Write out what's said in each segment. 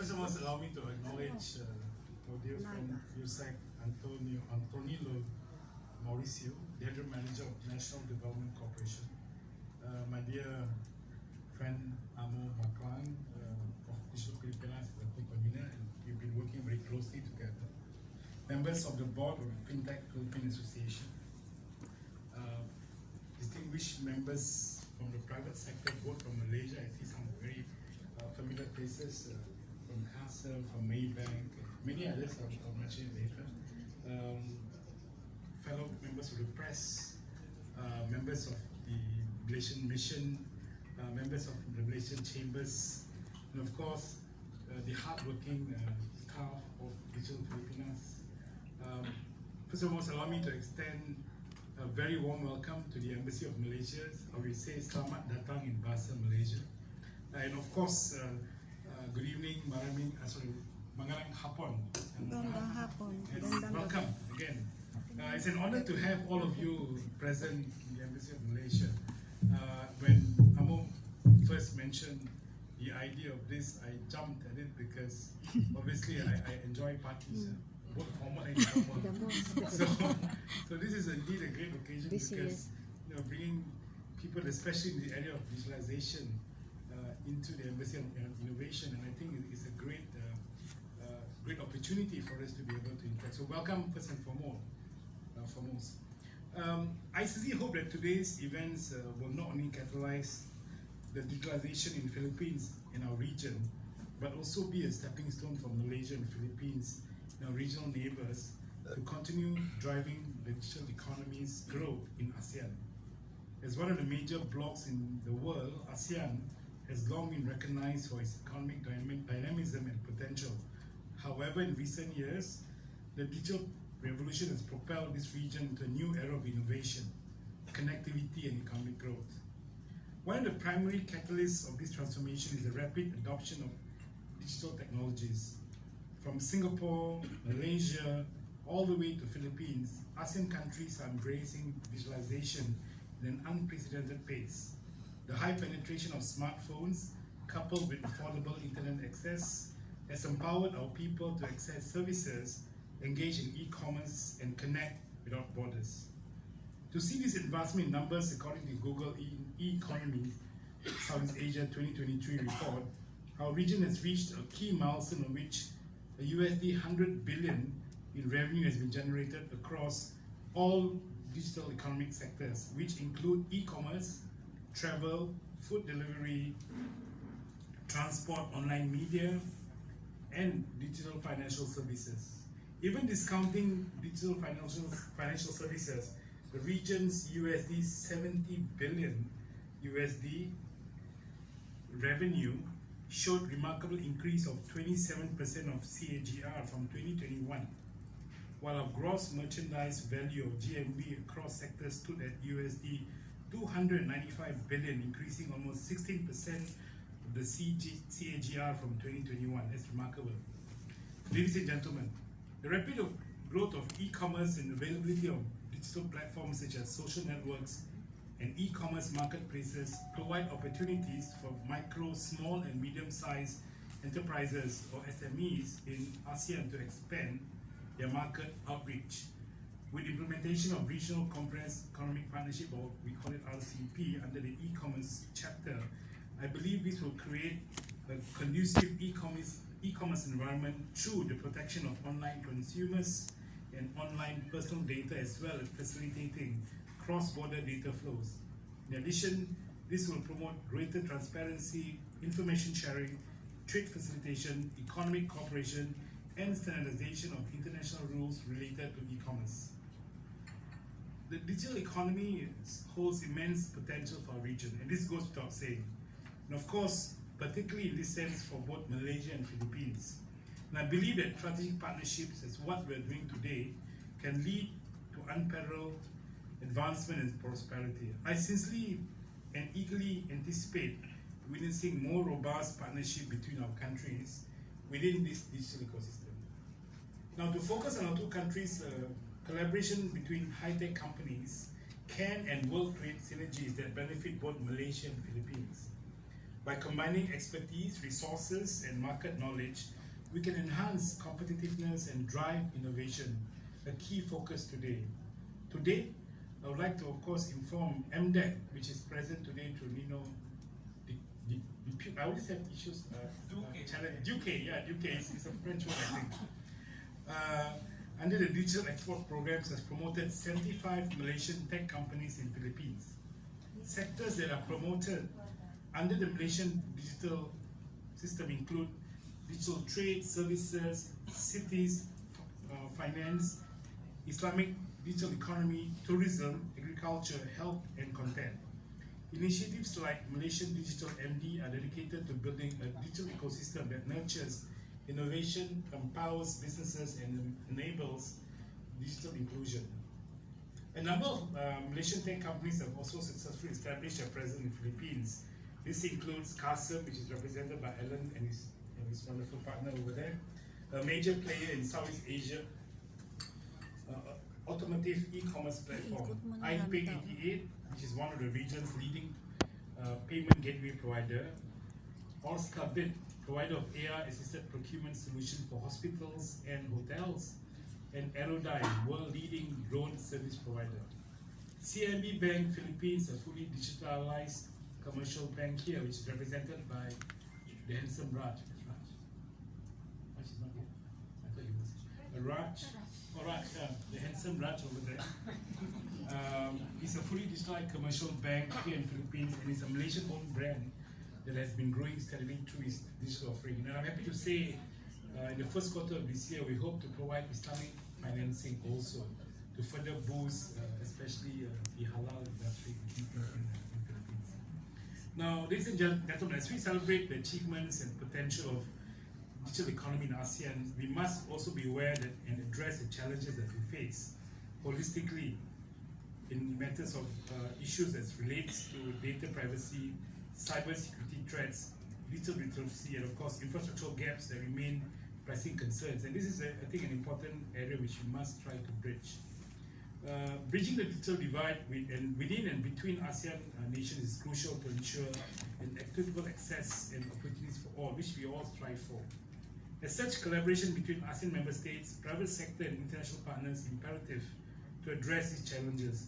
First of all, allow me to acknowledge our dear friend Yusek Antonio Mauricio, General Manager of National Development Corporation. My dear friend Amo Maklang of Digital Pilipinas, the co-convener, and we've been working very closely together. Members of the board of FinTech Philippine Association, distinguished members from the private sector, both from Malaysia. I see some very familiar faces from Castle, from Maybank, many others I'll mention later. Fellow members of the press, members of the Malaysian Mission, members of the Malaysian Chambers, and of course the hardworking staff of Digital Pilipinas. First of all, allow me to extend a very warm welcome to the Embassy of Malaysia. I will say Selamat Datang in Bahasa Malaysia. And of course, good evening, Mangalang Hapon. And welcome again. It's an honor to have all of you present in the Embassy of Malaysia. When Amo first mentioned the idea of this, I jumped at it because obviously I enjoy parties, both formal and informal. So this is indeed a great occasion because bringing people, especially in the area of visualization, into the Embassy of Innovation, and I think it's a great opportunity for us to be able to interact. So welcome first and foremost. I sincerely hope that today's events will not only catalyze the digitalization in Philippines, in our region, but also be a stepping stone for Malaysia and Philippines, our regional neighbors, to continue driving the digital economy's growth in ASEAN. As one of the major blocs in the world, ASEAN has long been recognized for its economic dynamism and potential. However, in recent years, the digital revolution has propelled this region into a new era of innovation, connectivity, and economic growth. One of the primary catalysts of this transformation is the rapid adoption of digital technologies. From Singapore, Malaysia, all the way to Philippines, ASEAN countries are embracing visualization at an unprecedented pace. The high penetration of smartphones, coupled with affordable internet access, has empowered our people to access services, engage in e-commerce, and connect without borders. To see this advancement in numbers, according to Google E-Economy Southeast Asia 2023 report, our region has reached a key milestone in which a USD 100 billion in revenue has been generated across all digital economic sectors, which include e-commerce, travel, food delivery, transport, online media, and digital financial services. Even discounting digital financial services, the region's USD 70 billion USD revenue showed remarkable increase of 27% of CAGR from 2021, while our gross merchandise value of GMV across sectors stood at USD 295 billion, increasing almost 16% of the CAGR from 2021. That's remarkable. Ladies and gentlemen, the rapid growth of e-commerce and availability of digital platforms such as social networks and e-commerce marketplaces provide opportunities for micro, small, and medium-sized enterprises or SMEs in ASEAN to expand their market outreach. With implementation of Regional Comprehensive Economic Partnership, or we call it RCP, under the e-commerce chapter, I believe this will create a conducive e-commerce environment through the protection of online consumers and online personal data, as well as facilitating cross-border data flows. In addition, this will promote greater transparency, information sharing, trade facilitation, economic cooperation, and standardization of international rules related to e-commerce. The digital economy holds immense potential for our region, and this goes without saying. And of course, particularly in this sense for both Malaysia and Philippines. And I believe that strategic partnerships, as what we're doing today, can lead to unparalleled advancement and prosperity. I sincerely and eagerly anticipate witnessing more robust partnership between our countries within this digital ecosystem. Now, to focus on our two countries, collaboration between high-tech companies can and will create synergies that benefit both Malaysia and Philippines. By combining expertise, resources, and market knowledge, we can enhance competitiveness and drive innovation, a key focus today. Today, I would like to, of course, inform MDEC, which is present today to, I always have issues. Duque, yeah, Duque is a French word, I think. Under the Digital Export Programs, has promoted 75 Malaysian tech companies in Philippines. Sectors that are promoted under the Malaysian digital system include digital trade, services, cities, finance, Islamic digital economy, tourism, agriculture, health, and content. Initiatives like Malaysian Digital MD are dedicated to building a digital ecosystem that nurtures innovation, empowers businesses, and enables digital inclusion. A number of Malaysian tech companies have also successfully established their presence in the Philippines. This includes Castelino, which is represented by Alan and his wonderful partner over there, a major player in Southeast Asia, automotive e-commerce platform, iPay88, which is one of the region's leading payment gateway provider, Bit, provider of AI-assisted procurement solution for hospitals and hotels, and Aerodyne, world-leading drone service provider. CIMB Bank Philippines, a fully digitalized commercial bank here, which is represented by the handsome Raj. Raj is not here. I thought he was. Raj. Oh, Raj, yeah, the handsome Raj over there. It's a fully digitalized commercial bank here in Philippines, and it's a Malaysian-owned brand that has been growing steadily through its digital offering. And I'm happy to say, in the first quarter of this year, we hope to provide Islamic financing also to further boost, especially the halal industry in Philippines. Now, ladies and gentlemen, as we celebrate the achievements and potential of digital economy in ASEAN, we must also be aware that and address the challenges that we face holistically in matters of issues that relates to data privacy, cybersecurity threats, digital literacy, and of course infrastructural gaps that remain pressing concerns. And this is, I think, an important area which we must try to bridge. Bridging the digital divide within and between ASEAN nations is crucial to ensure an equitable access and opportunities for all, which we all strive for. As such, collaboration between ASEAN member states, private sector, and international partners is imperative to address these challenges.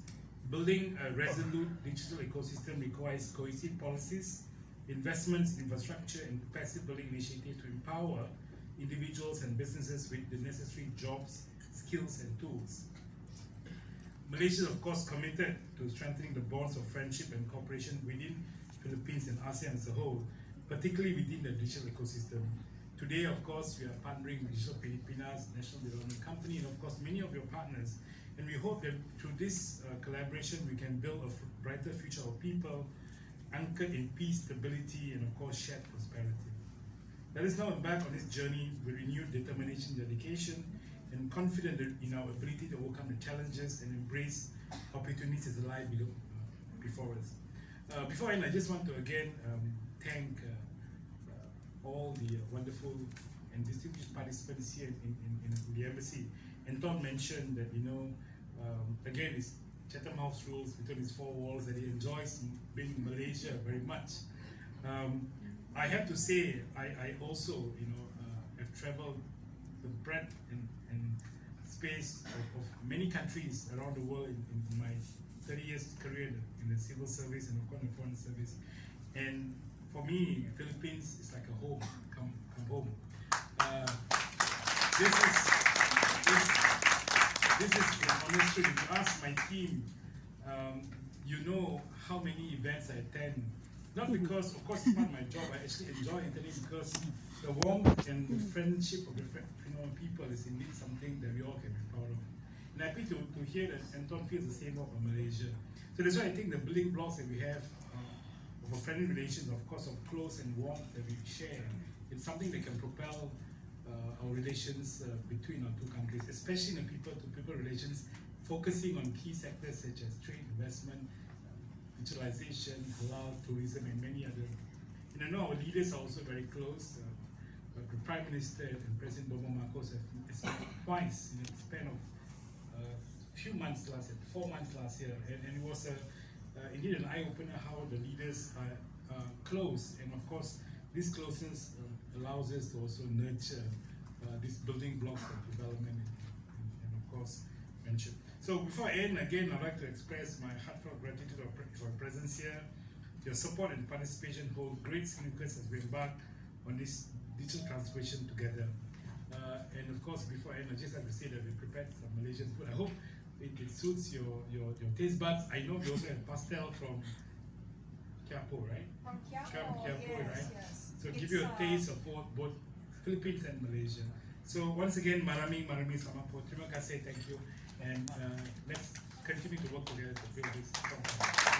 Building a resolute digital ecosystem requires cohesive policies, investments in infrastructure, and capacity building initiatives to empower individuals and businesses with the necessary jobs, skills, and tools. Malaysia is, of course, committed to strengthening the bonds of friendship and cooperation within Philippines and ASEAN as a whole, particularly within the digital ecosystem. Today, of course, we are partnering with Digital Pilipinas, National Development Company, and of course, many of your partners. And we hope that through this collaboration, we can build a brighter future of people, anchored in peace, stability, and of course, shared prosperity. Let us now embark on this journey with renewed determination, dedication, and confident in our ability to overcome the challenges and embrace opportunities that lie before us. Before I end, I just want to again thank all the wonderful and distinguished participants here in the embassy. And Tom mentioned that, again, it's Chatham House rules between its four walls, that he enjoys being in Malaysia very much. I have to say, I also, have traveled the breadth and space of many countries around the world in my 30 years career in the civil service and of course in foreign service. And for me, Philippines is like a home, come home. This is an honest truth. If you ask my team, you know how many events I attend. Not because, of course, it's not my job. I actually enjoy attending because the warmth and the friendship of the people is indeed something that we all can be proud of. And I'm happy to hear that Anton feels the same about Malaysia. So that's why I think the building blocks that we have of a friendly relations, of course, of close and warmth that we share, it's something that can propel our relations between our two countries, especially in the people-to-people relations, focusing on key sectors such as trade, investment, digitalization, halal, tourism, and many other. And I know our leaders are also very close. The Prime Minister and President Bobo Marcos have met twice in the span of few months last year, 4 months last year, and it was indeed an eye-opener how the leaders are close, and of course, this closeness allows us to also nurture these building blocks of development and of course, friendship. So before I end, again, I'd like to express my heartfelt gratitude for your presence here. Your support and participation hold great significance as we embark on this digital transformation together. And of course, before I end, I'd just like to say that we prepared some Malaysian food. I hope it suits your taste buds. I know we also have pastel from Quiapo, right? From Quiapo, Quiapo, yes, right? yes. So give you a taste of both Philippines and Malaysia. So once again, marami salamat po. Terima kasih, thank you. And let's continue to work together to build this company.